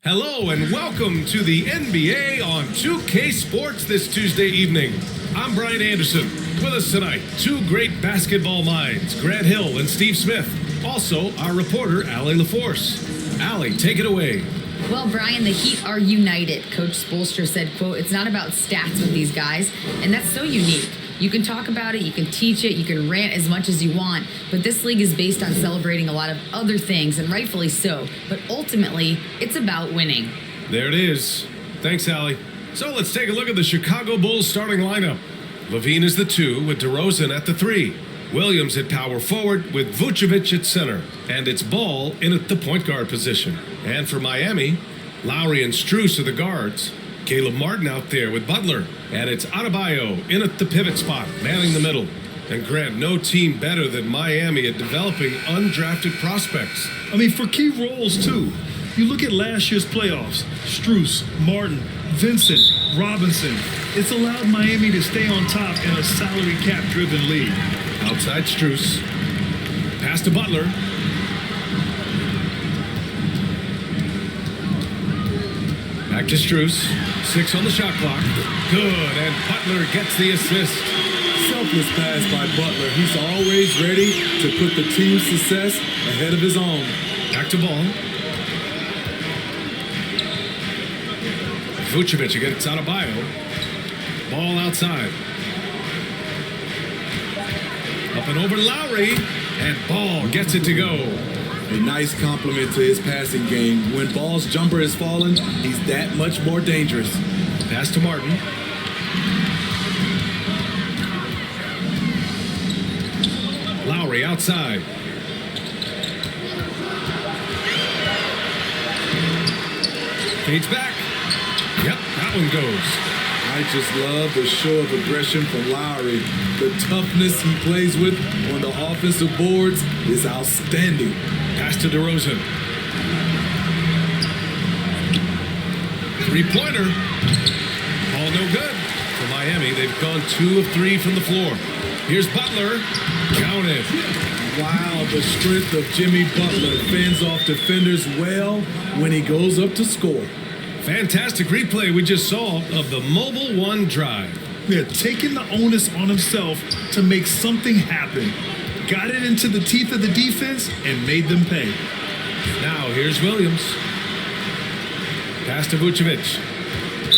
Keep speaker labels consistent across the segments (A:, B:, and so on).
A: Hello and welcome to the NBA on 2K Sports this Tuesday evening. I'm Brian Anderson. With us tonight, two great basketball minds, Grant Hill and Steve Smith. Also, our reporter, Allie LaForce. Allie, take it away.
B: Well, Brian, the Heat are united. Coach Spoelstra said, quote, "It's not about stats with these guys," and that's so unique. You can talk about it, you can teach it, you can rant as much as you want, but this league is based on celebrating a lot of other things, and rightfully so. But ultimately, it's about winning.
A: There it is. Thanks, Allie. So let's take a look at the Chicago Bulls starting lineup. Levine is the 2 with DeRozan at the 3. Williams at power forward with Vucevic at center. And it's Ball in at the point guard position. And for Miami, Lowry and Strus are the guards. Caleb Martin out there with Butler. And it's Adebayo in at the pivot spot, manning the middle. And Grant, no team better than Miami at developing undrafted prospects.
C: For key roles, too. You look at last year's playoffs, Strus, Martin, Vincent, Robinson. It's allowed Miami to stay on top in a salary cap-driven league.
A: Outside Strus. Pass to Butler. Back to Strus. 6 on the shot clock. Good, and Butler gets the assist.
D: Selfless pass by Butler. He's always ready to put the team's success ahead of his own.
A: Back to Ball. Vucevic against Adebayo. Ball outside. Up and over Lowry. And Ball gets it to go.
D: A nice compliment to his passing game. When Ball's jumper is falling, he's that much more dangerous.
A: Pass to Martin. Lowry outside. Fades back. Yep, that one goes.
D: I just love the show of aggression from Lowry. The toughness he plays with on the offensive boards is outstanding.
A: Pass to DeRozan. Three-pointer. Ball no good. For Miami, they've gone 2 of 3 from the floor. Here's Butler. Counted.
D: Wow, the strength of Jimmy Butler fends off defenders well when he goes up to score.
A: Fantastic replay we just saw of the Mobile One drive.
C: They're taking the onus on himself to make something happen. Got it into the teeth of the defense and made them pay.
A: Now here's Williams. Pass to Vucevic.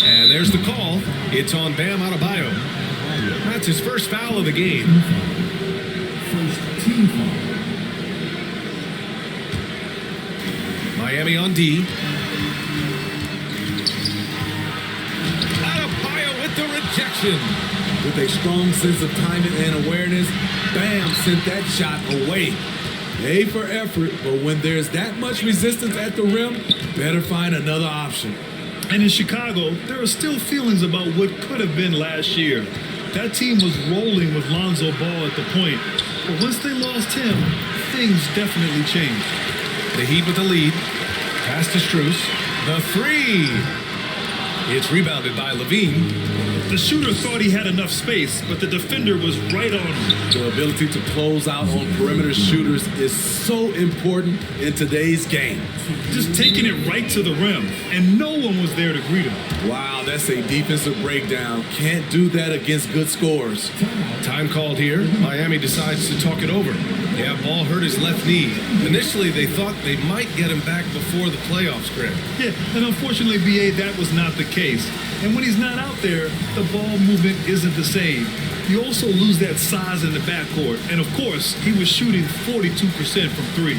A: And there's the call. It's on Bam Adebayo. That's his first foul of the game.
E: First team foul.
A: Miami on D. Adebayo with the rejection.
D: With a strong sense of timing and awareness, Bam sent that shot away. A for effort, but when there's that much resistance at the rim, better find another option.
C: And in Chicago, there are still feelings about what could have been last year. That team was rolling with Lonzo Ball at the point. But once they lost him, things definitely changed.
A: The Heat with the lead. Pass to Strus. The 3. It's rebounded by Levine.
C: The shooter thought he had enough space, but the defender was right on him.
D: The ability to close out on perimeter shooters is so important in today's game.
C: Just taking it right to the rim, and no one was there to greet him.
D: Wow, that's a defensive breakdown. Can't do that against good scorers.
A: Time called here. Miami decides to talk it over. Yeah, Ball hurt his left knee. Initially, they thought they might get him back before the playoffs, Grant.
C: Yeah, and unfortunately, BA, that was not the case. And when he's not out there, the ball movement isn't the same. You also lose that size in the backcourt. And of course, he was shooting 42% from 3.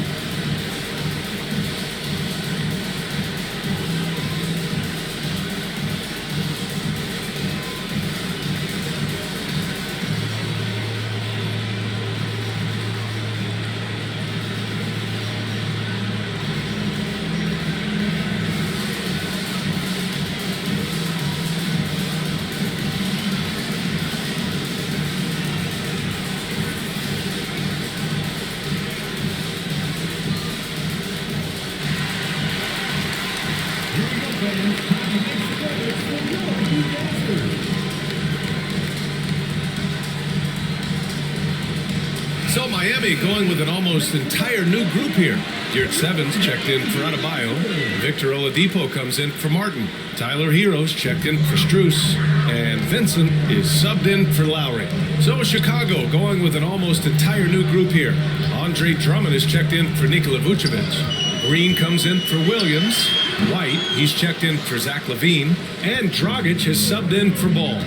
A: So Miami going with an almost entire new group here. Geert Sevens checked in for Adebayo. Victor Oladipo comes in for Martin. Tyler Heroes checked in for Strus. And Vincent is subbed in for Lowry. So Chicago going with an almost entire new group here. Andre Drummond is checked in for Nikola Vucevic. Green comes in for Williams. White, he's checked in for Zach LaVine. And Dragic has subbed in for Ball.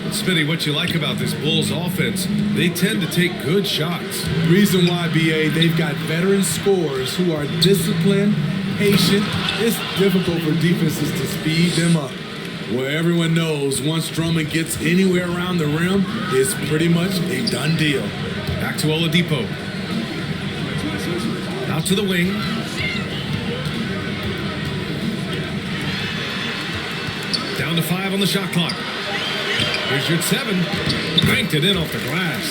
A: Smitty, what you like about this Bulls offense, they tend to take good shots.
D: Reason why, BA, they've got veteran scorers who are disciplined, patient. It's difficult for defenses to speed them up. Where everyone knows once Drummond gets anywhere around the rim, it's pretty much a done deal.
A: Back to Oladipo. Out to the wing. Down to 5 on the shot clock. Here's your 7. Banked it in off the glass.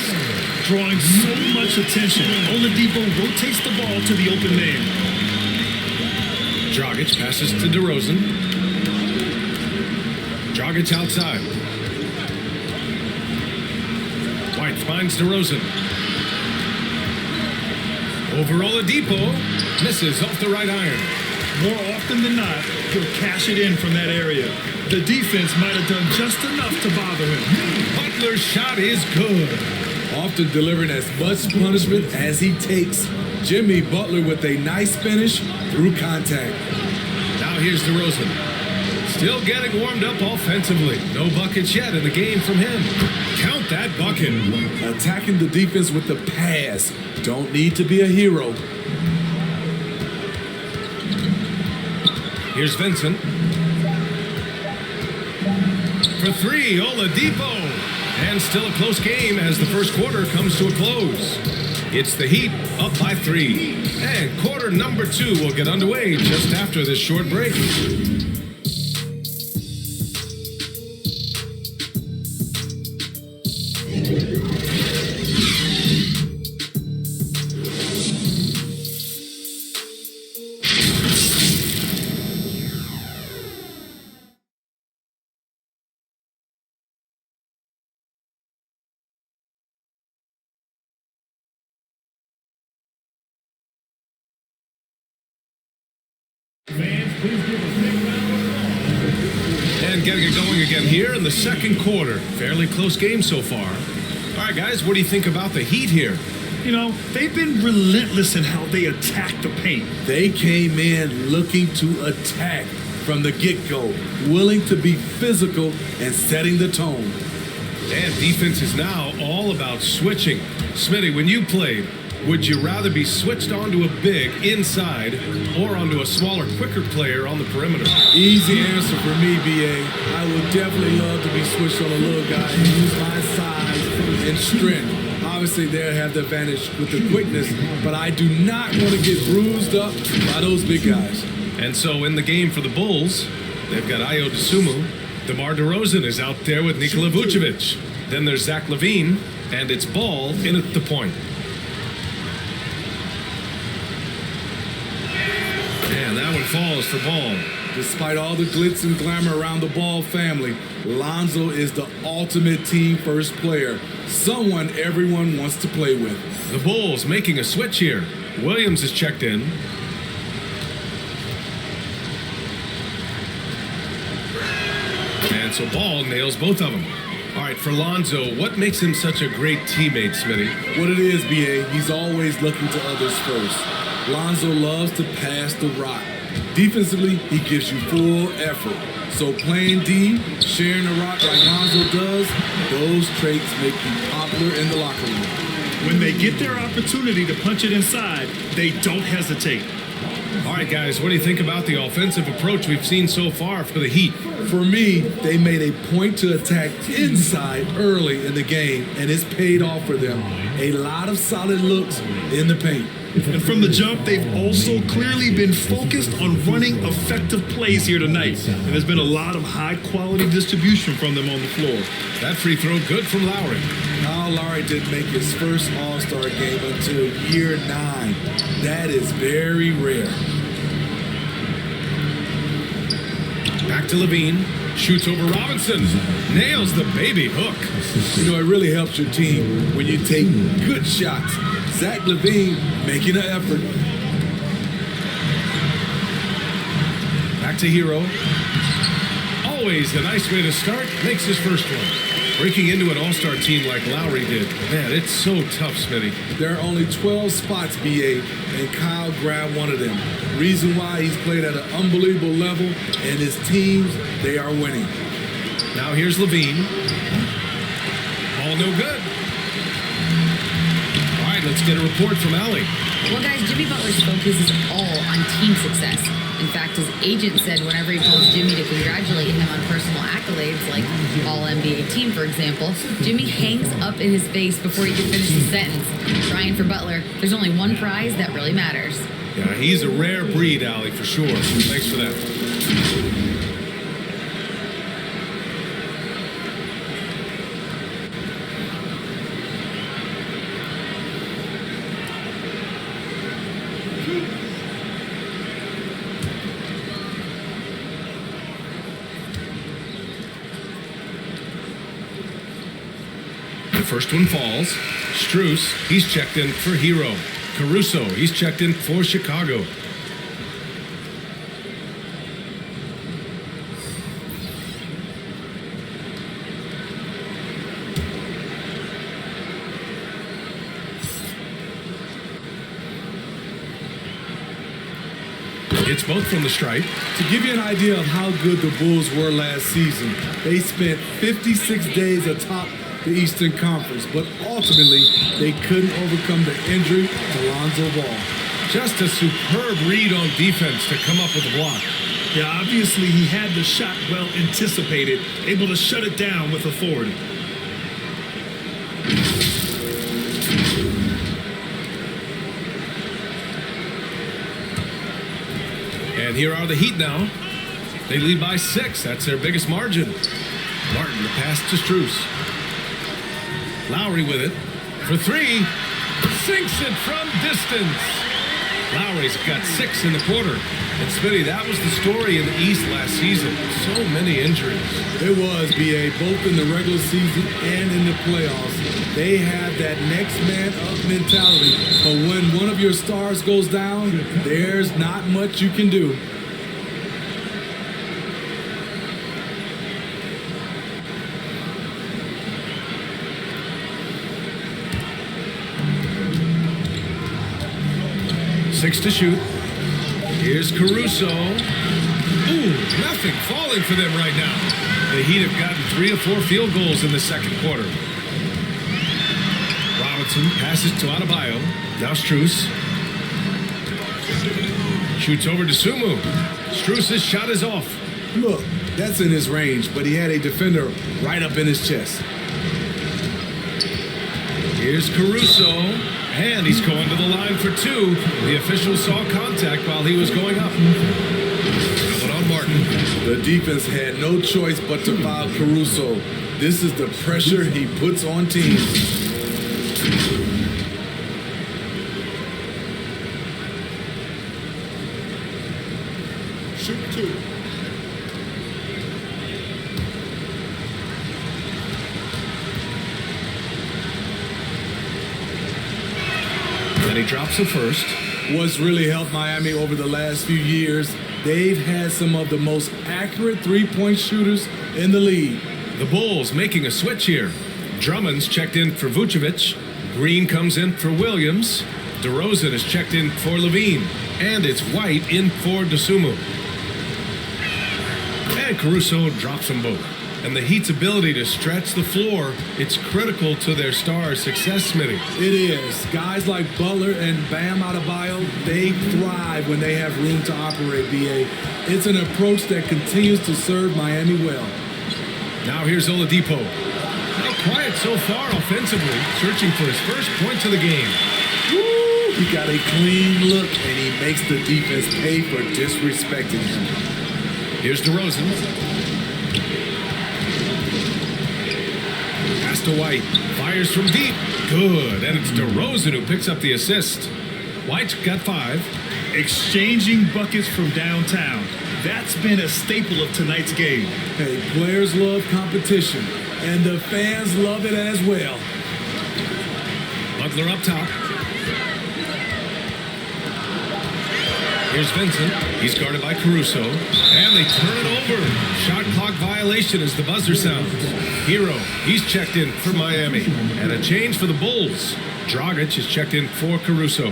C: Drawing so much attention, Oladipo rotates the ball to the open man.
A: Dragic passes to DeRozan. Dragic outside. White finds DeRozan. Over Oladipo. Misses off the right iron.
C: More often than not, he'll cash it in from that area. The defense might have done just enough to bother him.
A: Butler's shot is good.
D: Often delivering as much punishment as he takes. Jimmy Butler with a nice finish through contact.
A: Now here's DeRozan. Still getting warmed up offensively. No buckets yet in the game from him. Count that bucket.
D: Attacking the defense with the pass. Don't need to be a hero.
A: Here's Vincent. For 3, Oladipo. And still a close game as the first quarter comes to a close. It's the Heat up by 3. And quarter number 2 will get underway just after this short break. And getting it going again here in the second quarter. Fairly close game so far. All right, guys, what do you think about the Heat here?
C: You know, they've been relentless in how they attack the paint.
D: They came in looking to attack from the get-go, willing to be physical and setting the tone.
A: And defense is now all about switching. Smitty, when you played, would you rather be switched onto a big inside or onto a smaller, quicker player on the perimeter?
D: Easy answer for me, BA. I would definitely love to be switched on a little guy and use my size and strength. Obviously, they'll have the advantage with the quickness, but I do not want to get bruised up by those big guys.
A: And so in the game for the Bulls, they've got Ayo Dosunmu. DeMar DeRozan is out there with Nikola Vucevic. Then there's Zach LaVine, and it's Ball in at the point. And that one falls for Ball.
D: Despite all the glitz and glamour around the Ball family, Lonzo is the ultimate team first player, someone everyone wants to play with.
A: The Bulls making a switch here. Williams is checked in. And so Ball nails both of them. All right, for Lonzo, what makes him such a great teammate, Smitty?
D: What it is, BA, he's always looking to others first. Lonzo loves to pass the rock. Defensively, he gives you full effort. So playing D, sharing the rock like Lonzo does, those traits make you popular in the locker room.
C: When they get their opportunity to punch it inside, they don't hesitate.
A: All right, guys, what do you think about the offensive approach we've seen so far for the Heat?
D: For me, they made a point to attack inside early in the game, and it's paid off for them. A lot of solid looks in the paint.
C: And from the jump, they've also clearly been focused on running effective plays here tonight. And there's been a lot of high-quality distribution from them on the floor.
A: That free throw good from Lowry.
D: Kyle Lowry didn't make his first All-Star game until year 9. That is very rare.
A: Back to Levine. Shoots over Robinson. Nails the baby hook.
D: You know, it really helps your team when you take good shots. Zach LaVine making an effort.
A: Back to Hero. Always a nice way to start. Makes his first one. Breaking into an all-star team like Lowry did. Man, it's so tough, Smitty.
D: There are only 12 spots, BA, and Kyle grabbed one of them. Reason why he's played at an unbelievable level, and his teams, they are winning.
A: Now here's Levine. Ball no good. All right, let's get a report from Allie.
B: Well, guys, Jimmy Butler's focus is all on team success. In fact, his agent said whenever he calls Jimmy to congratulate him on personal accolades, like All-NBA team, for example, Jimmy hangs up in his face before he can finish his sentence. Crying for Butler, there's only one prize that really matters.
A: Yeah, he's a rare breed, Allie, for sure. Thanks for that. First one falls. Strus, he's checked in for Hero. Caruso, he's checked in for Chicago. It's both from the stripe.
D: To give you an idea of how good the Bulls were last season, they spent 56 days atop the Eastern Conference, but ultimately they couldn't overcome the injury to Lonzo Ball.
A: Just a superb read on defense to come up with a block.
C: Yeah, obviously he had the shot well anticipated, able to shut it down with authority.
A: And here are the Heat now. They lead by 6. That's their biggest margin. Martin, the pass to Strus. Lowry with it for 3. Sinks it from distance. Lowry's got 6 in the quarter. And Smitty, that was the story in the East last season. So many injuries.
D: It was, BA, both in the regular season and in the playoffs. They have that next man up mentality. But when one of your stars goes down, there's not much you can do.
A: Six to shoot. Here's Caruso. Ooh, nothing falling for them right now. The Heat have gotten 3 or 4 field goals in the second quarter. Robinson passes to Adebayo. Now Strus. Shoots over to Sumu. Strus' shot is off.
D: Look, that's in his range, but he had a defender right up in his chest.
A: Here's Caruso. And he's going to the line for 2. The official saw contact while he was going up. But on Martin.
D: The defense had no choice but to foul Caruso. This is the pressure he puts on teams.
E: Shoot 2.
A: And he drops the first.
D: What's really helped Miami over the last few years, they've had some of the most accurate three-point shooters in the league.
A: The Bulls making a switch here. Drummond's checked in for Vucevic. Green comes in for Williams. DeRozan is checked in for Levine. And it's White in for Dosunmu. And Caruso drops them both. And the Heat's ability to stretch the floor, it's critical to their stars' success, Smitty.
D: It is. Guys like Butler and Bam Adebayo, they thrive when they have room to operate, BA. It's an approach that continues to serve Miami well.
A: Now here's Oladipo. Not quiet so far offensively, searching for his first points of the game.
D: Woo! He got a clean look, and he makes the defense pay for disrespecting him.
A: Here's DeRozan. Pass to White. Fires from deep. Good. And it's DeRozan who picks up the assist. White's got 5.
C: Exchanging buckets from downtown. That's been a staple of tonight's game.
D: Hey, players love competition, and the fans love it as well.
A: Butler up top. Here's Vincent. He's guarded by Caruso. And they turn it over. Shot clock violation as the buzzer sounds. Hero, he's checked in for Miami. And a change for the Bulls. Dragic is checked in for Caruso.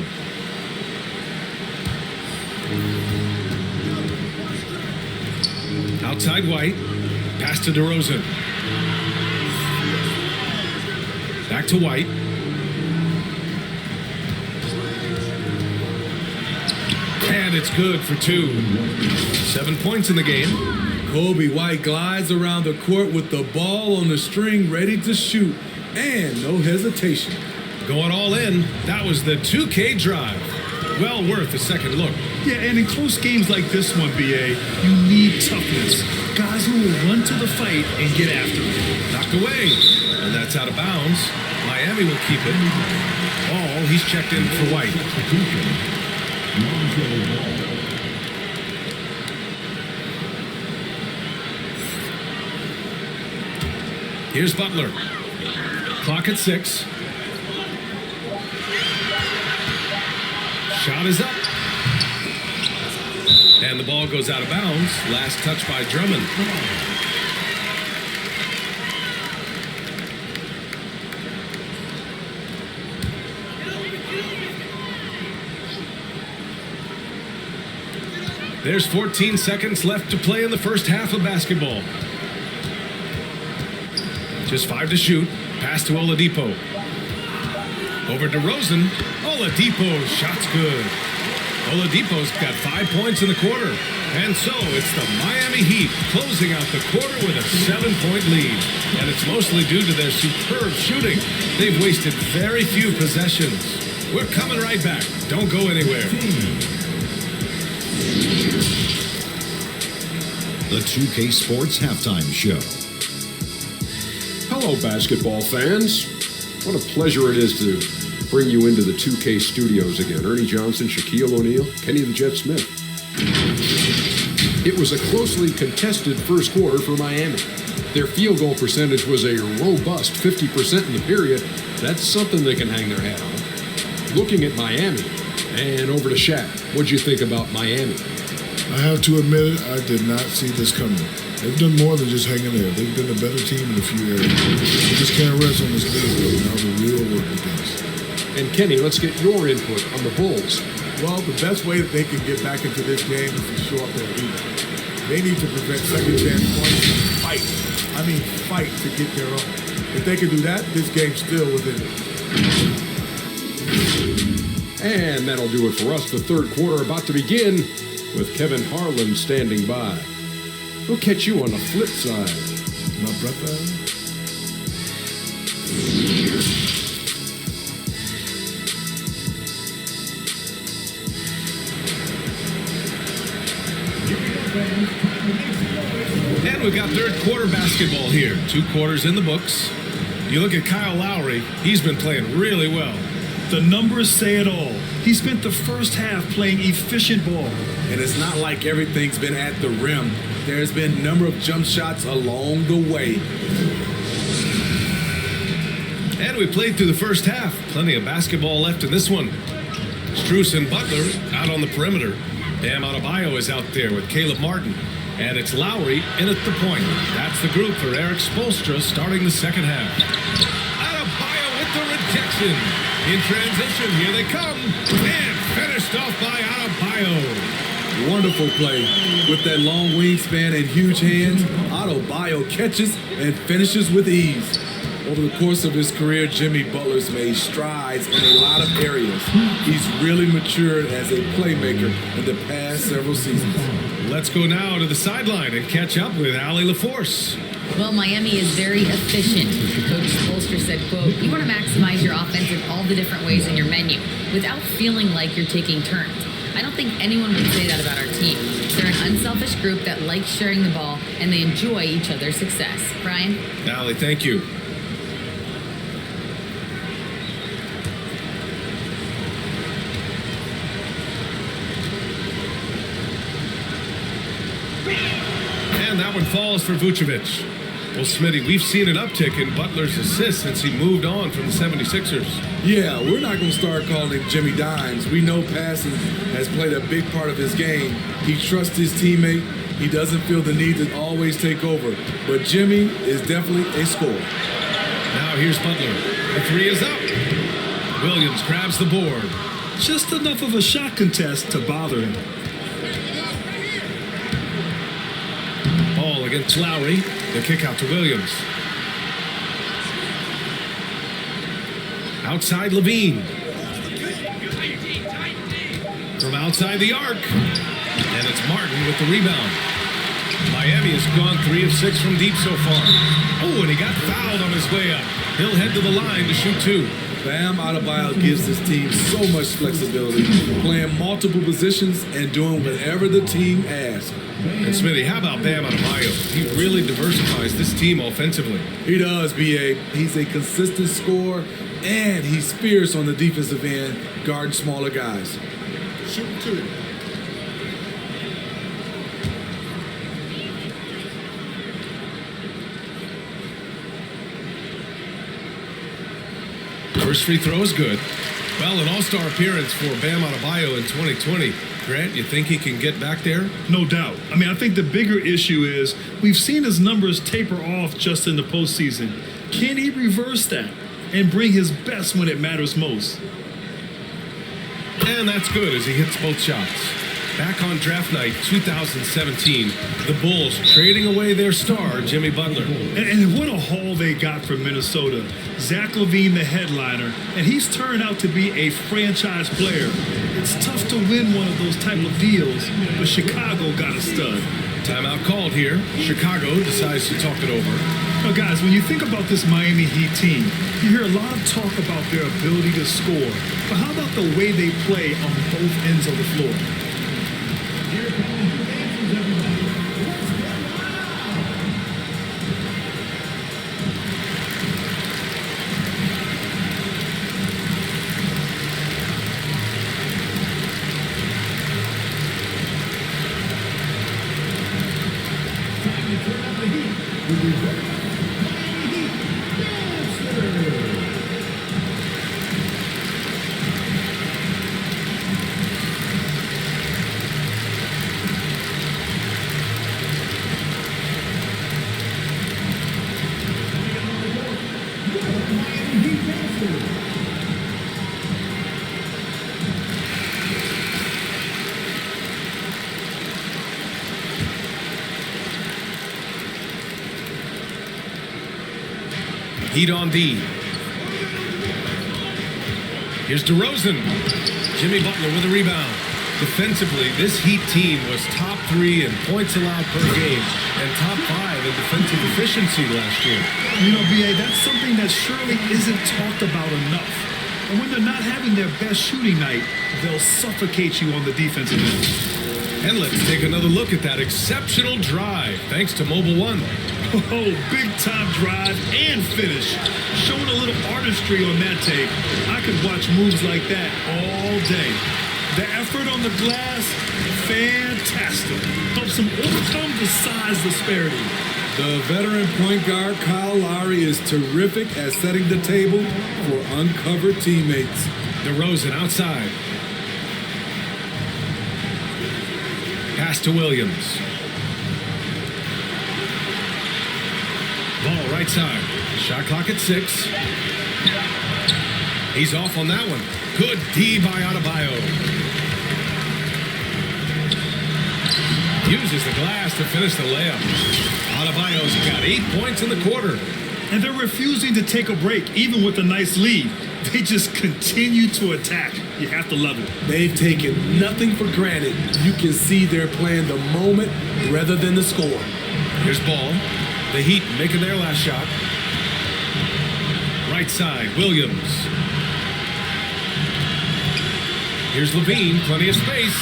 A: Outside White. Pass to DeRozan. Back to White. And it's good for 2. 7 points in the game.
D: Kobe White glides around the court with the ball on the string ready to shoot. And no hesitation.
A: Going all in. That was the 2K drive. Well worth a second look.
C: Yeah, and in close games like this one, BA, you need toughness. Guys who will run to the fight and get after it.
A: Knocked away. And that's out of bounds. Miami will keep it. Ball, he's checked in for White. Here's Butler. Clock at 6. Shot is up. And the ball goes out of bounds. Last touch by Drummond. There's 14 seconds left to play in the first half of basketball. Just 5 to shoot. Pass to Oladipo. Over to DeRozan. Oladipo, shot's good. Oladipo's got 5 points in the quarter. And so it's the Miami Heat closing out the quarter with a 7-point lead. And it's mostly due to their superb shooting. They've wasted very few possessions. We're coming right back. Don't go anywhere.
F: The 2K Sports Halftime Show.
G: Hello, basketball fans. What a pleasure it is to bring you into the 2K studios again. Ernie Johnson, Shaquille O'Neal, Kenny the Jet Smith. It was a closely contested first quarter for Miami. Their field goal percentage was a robust 50% in the period. That's something they can hang their hat on. Looking at Miami, and over to Shaq. What'd you think about Miami?
E: I have to admit it, I did not see this coming. They've done more than just hanging there. They've been a better team in a few areas. You just can't rest on this league, though. Now the real work begins.
G: And Kenny, let's get your input on the Bulls.
H: Well, the best way that they can get back into this game is to show up their rebound. They need to prevent second chance points and fight. I mean, fight to get their own. If they can do that, this game's still within it.
G: And that'll do it for us. The third quarter about to begin with Kevin Harlan standing by. We'll catch you on the flip side.
E: My brother.
A: And we got third quarter basketball here. 2 quarters in the books. You look at Kyle Lowry, he's been playing really well.
C: The numbers say it all. He spent the first half playing efficient ball.
D: And it's not like everything's been at the rim. There's been a number of jump shots along the way.
A: And we played through the first half. Plenty of basketball left in this one. Strus and Butler out on the perimeter. Bam Adebayo is out there with Caleb Martin. And it's Lowry in at the point. That's the group for Eric Spoelstra starting the second half. Adebayo with the rejection. In transition, here they come. And finished off by Adebayo.
D: Wonderful play. With that long wingspan and huge hands, Adebayo catches and finishes with ease. Over the course of his career, Jimmy Butler's made strides in a lot of areas. He's really matured as a playmaker in the past several seasons.
A: Let's go now to the sideline and catch up with Allie LaForce.
B: Well, Miami is very efficient. Coach Spoelstra said, quote, you want to maximize your offense in all the different ways in your menu without feeling like you're taking turns. I don't think anyone would say that about our team. They're an unselfish group that likes sharing the ball, and they enjoy each other's success. Brian?
A: Allie, thank you. And that one falls for Vucevic. Well, Smitty, we've seen an uptick in Butler's assists since he moved on from the 76ers.
D: Yeah, we're not going to start calling him Jimmy Dimes. We know passing has played a big part of his game. He trusts his teammate. He doesn't feel the need to always take over. But Jimmy is definitely a scorer.
A: Now here's Butler. The three is up. Williams grabs the board.
C: Just enough of a shot contest to bother him.
A: Ball against Lowry. The kick out to Williams. Outside Levine. From outside the arc. And it's Martin with the rebound. Miami has gone 3 of 6 from deep so far. Oh, and he got fouled on his way up. He'll head to the line to shoot 2.
D: Bam Adebayo gives this team so much flexibility, playing multiple positions and doing whatever the team asks.
A: And Smitty, how about Bam Adebayo? He really diversifies this team offensively.
D: He does, B.A. He's a consistent scorer, and he's fierce on the defensive end, guarding smaller guys.
E: Shoot 2.
A: First free throw is good. Well, an all-star appearance for Bam Adebayo in 2020. Grant, you think he can get back there?
C: No doubt. I mean, I think the bigger issue is we've seen his numbers taper off just in the postseason. Can he reverse that and bring his best when it matters most?
A: And that's good as he hits both shots. Back on draft night 2017, the Bulls trading away their star, Jimmy Butler.
C: And what a haul they got from Minnesota. Zach LaVine, the headliner, and he's turned out to be a franchise player. It's tough to win one of those type of deals, but Chicago got a stud.
A: Timeout called here. Chicago decides to talk it over.
C: Now, guys, when you think about this Miami Heat team, you hear a lot of talk about their ability to score. But how about the way they play on both ends of the floor?
A: Heat on D. Here's DeRozan. Jimmy Butler with a rebound. Defensively, this Heat team was top 3 in points allowed per game and top 5 in defensive efficiency last year.
C: You know, B.A., that's something that surely isn't talked about enough. And when they're not having their best shooting night, they'll suffocate you on the defensive end.
A: And let's take another look at that exceptional drive, thanks to Mobile One.
C: Oh, big-time drive and finish. Showing a little artistry on that take. I could watch moves like that all day. The effort on the glass, fantastic. Helps him overcome the size disparity.
D: The veteran point guard, Kyle Lowry, is terrific at setting the table for uncovered teammates.
A: DeRozan outside. Pass to Williams. Ball right side. Shot clock at 6. He's off on that one. Good D by Adebayo. Uses the glass to finish the layup. Adebayo's got 8 points in the quarter.
C: And they're refusing to take a break, even with a nice lead. They just continue to attack. You have to love it.
D: They've taken nothing for granted. You can see they're playing the moment rather than the score.
A: Here's Ball. The Heat making their last shot. Right side, Williams. Here's Levine, plenty of space.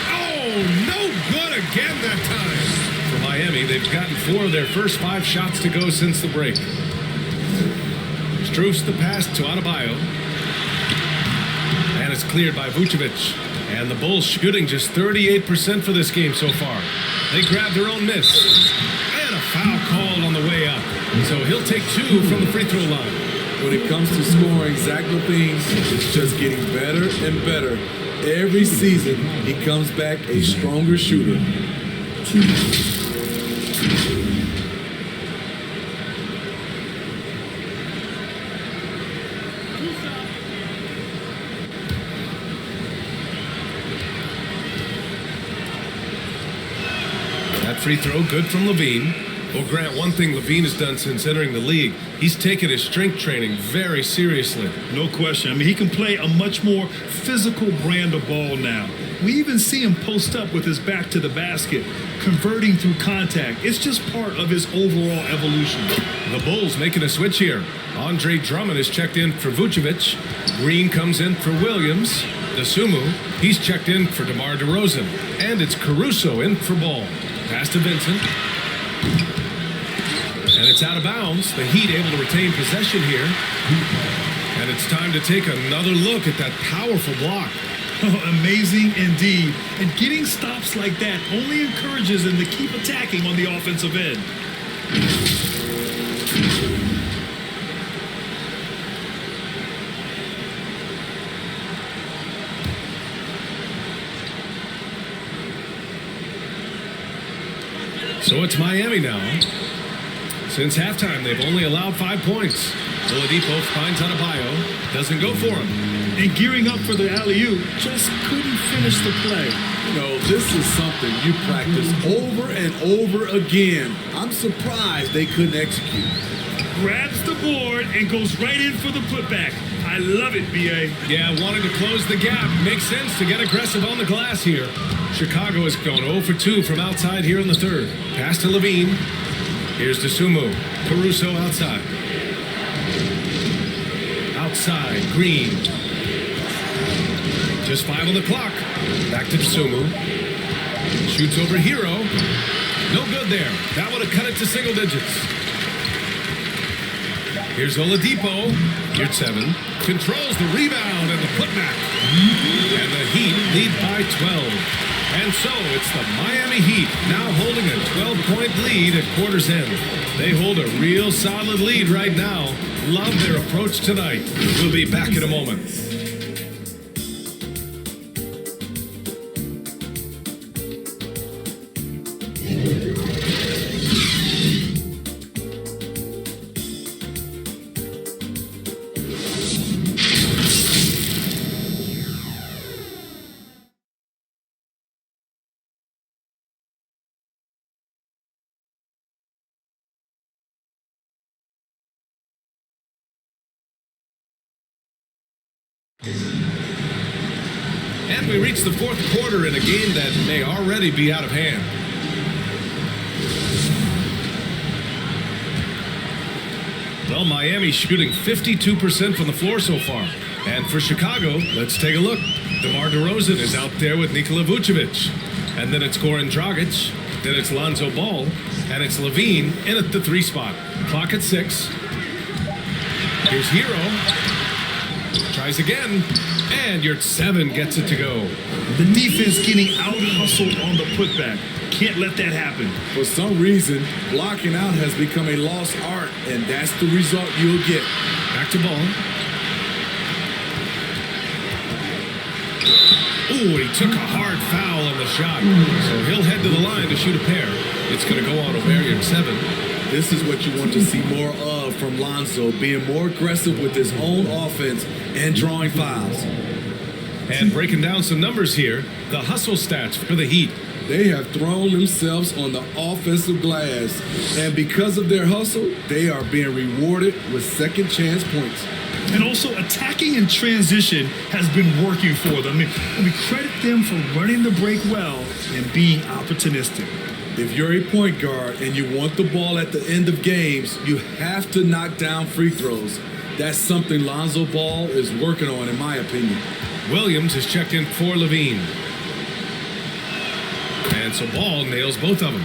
A: Oh, no good again that time. For Miami, they've gotten 4 of their first 5 shots to go since the break. Strus the pass to Adebayo. And it's cleared by Vucevic. And the Bulls shooting just 38% for this game so far. They grab their own miss. And a foul called on the way up. So he'll take 2 from the free throw line.
D: When it comes to scoring, Zach LaVine is just getting better and better. Every season, he comes back a stronger shooter.
A: That free throw good from LaVine. Well, Grant, one thing LaVine has done since entering the league, he's taken his strength training very seriously.
C: No question. I mean, he can play a much more physical brand of ball now. We even see him post up with his back to the basket, converting through contact. It's just part of his overall evolution.
A: The Bulls making a switch here. Andre Drummond is checked in for Vucevic. Green comes in for Williams. DeSumo, he's checked in for DeMar DeRozan. And it's Caruso in for Ball. Pass to Vincent. And it's out of bounds. The Heat able to retain possession here. And it's time to take another look at that powerful block.
C: Oh, amazing indeed. And getting stops like that only encourages them to keep attacking on the offensive end.
A: So it's Miami now. Since halftime, they've only allowed 5 points. Oladipo finds Adebayo, doesn't go for him.
C: And gearing up for the alley-oop, just couldn't finish the play.
D: You know, this is something you practice over and over again. I'm surprised they couldn't execute.
C: Grabs the board and goes right in for the putback. I love it, B.A.
A: Yeah, wanted to close the gap. Makes sense to get aggressive on the glass here. Chicago has gone 0 for 2 from outside here in the third. Pass to LaVine. Here's DeSumo. Caruso outside. Outside, Green. Just 5 on the clock. Back to DeSumo. Shoots over Hero. No good there. That would have cut it to single digits. Here's Oladipo. Here's 7. Controls the rebound and the putback. And the Heat lead by 12. And so it's the Miami Heat now holding a 12-point lead at quarter's end. They hold a real solid lead right now. Love their approach tonight. We'll be back in a moment. And we reach the fourth quarter in a game that may already be out of hand. Well, Miami's shooting 52% from the floor so far. And for Chicago, let's take a look. DeMar DeRozan is out there with Nikola Vucevic. And then it's Goran Dragic. Then it's Lonzo Ball. And it's LaVine in at the 3 spot. Clock at 6. Here's Hero. Tries again. And your 7 gets it to go.
C: The defense getting out-hustled on the putback. Can't let that happen.
D: For some reason, blocking out has become a lost art, and that's the result you'll get.
A: Back to Ball. Ooh, he took a hard foul on the shot. So he'll head to the line to shoot a pair. It's going to go on Ovarian 7.
D: This is what you want to see more of from Lonzo, being more aggressive with his own offense and drawing fouls.
A: And breaking down some numbers here, the hustle stats for the Heat.
D: They have thrown themselves on the offensive glass, and because of their hustle, they are being rewarded with second chance points.
C: And also, attacking in transition has been working for them. I mean, credit them for running the break well and being opportunistic.
D: If you're a point guard and you want the ball at the end of games, you have to knock down free throws. That's something Lonzo Ball is working on, in my opinion.
A: Williams is checked in for LaVine. And so Ball nails both of them.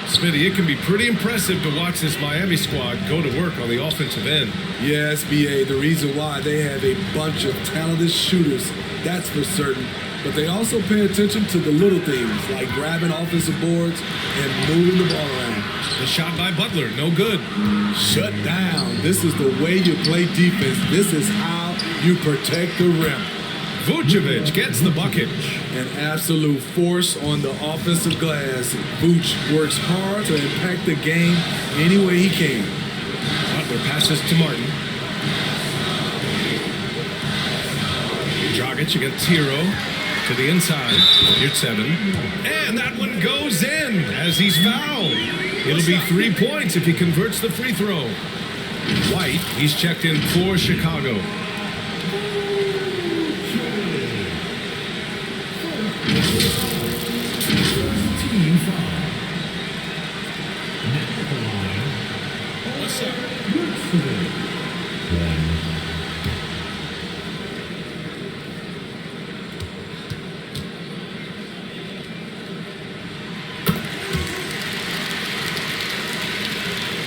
A: Smitty, it can be pretty impressive to watch this Miami squad go to work on the offensive end.
D: Yes, BA, the reason why they have a bunch of talented shooters, that's for certain. But they also pay attention to the little things, like grabbing offensive boards and moving the ball around.
A: The shot by Butler, no good.
D: Shut down. This is the way you play defense. This is how you protect the rim.
A: Vucevic gets the bucket.
D: An absolute force on the offensive glass. Vuce works hard to impact the game any way he can.
A: Butler passes to Martin. Dragic against Hero to the inside. Here's 7. And that one goes in as he's fouled. It'll be 3 points if he converts the free throw. White, he's checked in for Chicago.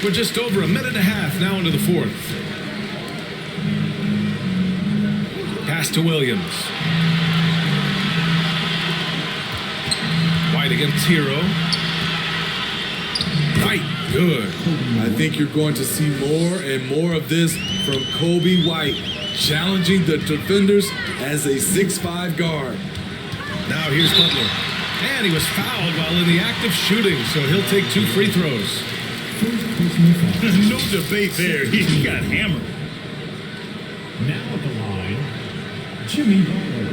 A: We're just over a minute and a half now into the fourth. Pass to Williams. White against Hero. White, good.
D: I think you're going to see more and more of this from Kobe White, challenging the defenders as a 6'5" guard.
A: Now here's Butler. And he was fouled while in the act of shooting, so he'll take 2 free throws.
C: No debate there. He got hammered.
I: Now at the line, Jimmy Butler.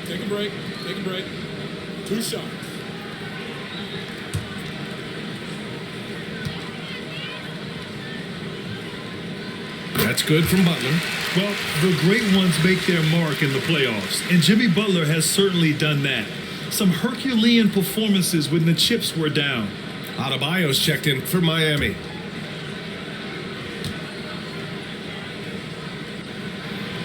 G: Take a break. Take a break. 2 shots.
A: That's good from Butler.
C: Well, the great ones make their mark in the playoffs, and Jimmy Butler has certainly done that. Some Herculean performances when the chips were down.
A: Adebayo's checked in for Miami.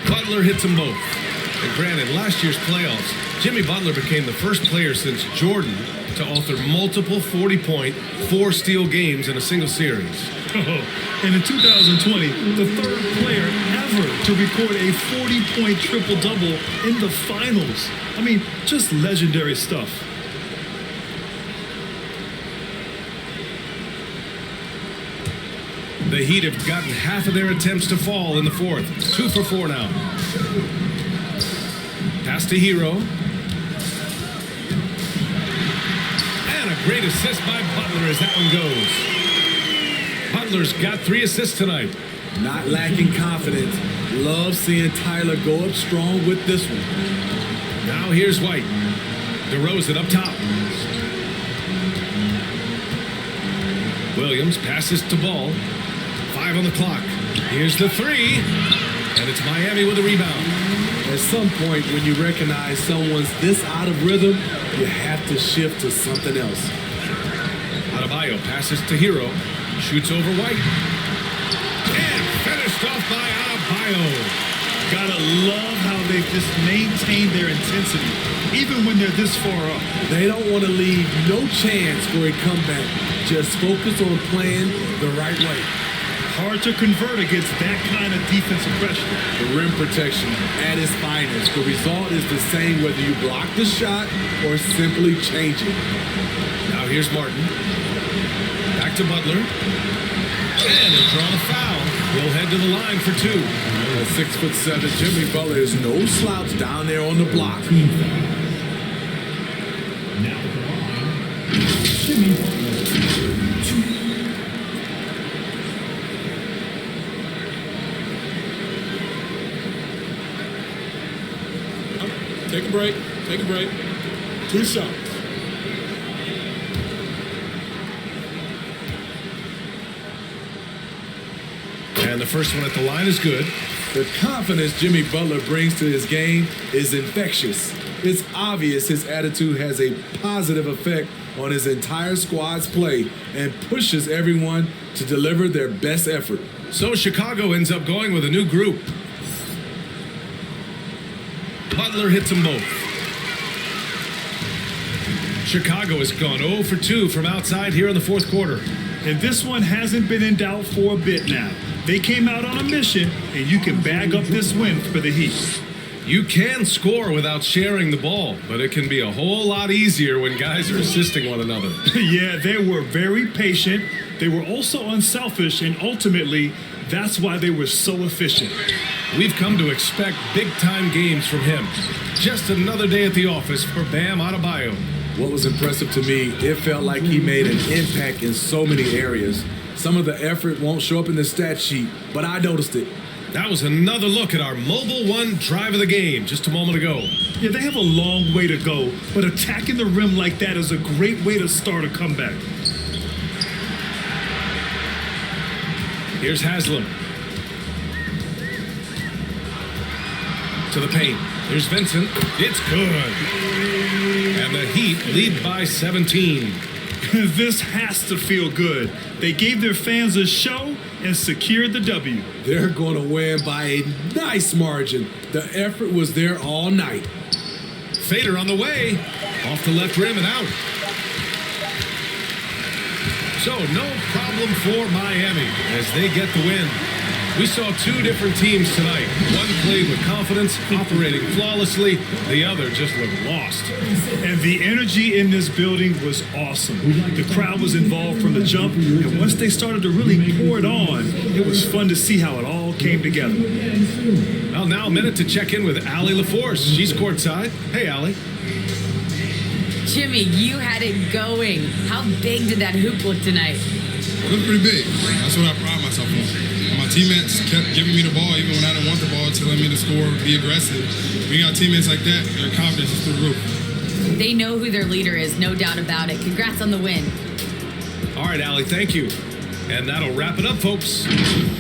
A: Butler hits them both. And granted, last year's playoffs, Jimmy Butler became the first player since Jordan to author multiple 40-point, 4-steal games in a single series.
C: And in 2020, the third player ever to record a 40-point triple-double in the finals. I mean, just legendary stuff.
A: The Heat have gotten half of their attempts to fall in the fourth. 2 for 4 now. Pass to Hero. And a great assist by Butler as that one goes. Butler's got 3 assists tonight.
D: Not lacking confidence. Love seeing Tyler go up strong with this one.
A: Now here's White. DeRozan up top. Williams passes to Ball. 5 on the clock. Here's the 3. And it's Miami with a rebound.
D: At some point, when you recognize someone's this out of rhythm, you have to shift to something else.
A: Adebayo passes to Hero. Shoots over White. And finished off by Adebayo.
C: Gotta love how they've just maintained their intensity, even when they're this far up.
D: They don't want to leave no chance for a comeback. Just focus on playing the right way.
C: Hard to convert against that kind of defensive pressure.
D: The rim protection at its finest. The result is the same whether you block the shot or simply change it.
A: Now here's Martin. Back to Butler. And they draw a foul. He'll head to the line for 2.
D: 6'7" Jimmy Butler is no slouch down there on the block.
I: Now at the line, Jimmy Butler.
G: Take a break. Take a break. 2 shots.
A: And the first one at the line is good.
D: The confidence Jimmy Butler brings to his game is infectious. It's obvious his attitude has a positive effect on his entire squad's play and pushes everyone to deliver their best effort.
A: So Chicago ends up going with a new group. Butler hits them both. Chicago has gone 0 for 2 from outside here in the fourth quarter.
C: And this one hasn't been in doubt for a bit now. They came out on a mission, and you can bag up this win for the Heat.
A: You can score without sharing the ball, but it can be a whole lot easier when guys are assisting one another.
C: Yeah, they were very patient. They were also unselfish, and ultimately, that's why they were so efficient.
A: We've come to expect big-time games from him. Just another day at the office for Bam Adebayo.
D: What was impressive to me, it felt like he made an impact in so many areas. Some of the effort won't show up in the stat sheet, but I noticed it.
A: That was another look at our Mobile One drive of the game just a moment ago.
C: Yeah, they have a long way to go, but attacking the rim like that is a great way to start a comeback.
A: Here's Haslam. To the paint. Here's Vincent. It's good. And the Heat lead by 17.
C: This has to feel good. They gave their fans a show and secured the W.
D: They're going to win by a nice margin. The effort was there all night.
A: Fader on the way. Off the left rim and out. So no problem for Miami as they get the win. We saw two different teams tonight. One played with confidence, operating flawlessly. The other just looked lost.
C: And the energy in this building was awesome. The crowd was involved from the jump, and once they started to really pour it on, it was fun to see how it all came together.
A: Well, now a minute to check in with Allie LaForce. She's courtside. Hey, Allie.
B: Jimmy, you had it going. How big did that hoop look tonight?
J: It was pretty big. That's what I pride myself on. My teammates kept giving me the ball even when I didn't want the ball, telling me to score, be aggressive. When you got teammates like that, their confidence is through the roof.
B: They know who their leader is, no doubt about it. Congrats on the win.
A: All right, Allie, thank you. And that'll wrap it up, folks.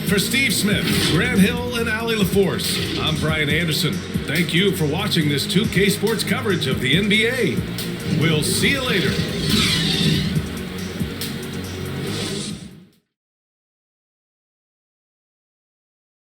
A: For Steve Smith, Grant Hill, and Allie LaForce, I'm Brian Anderson. Thank you for watching this 2K Sports coverage of the NBA. We'll see you later.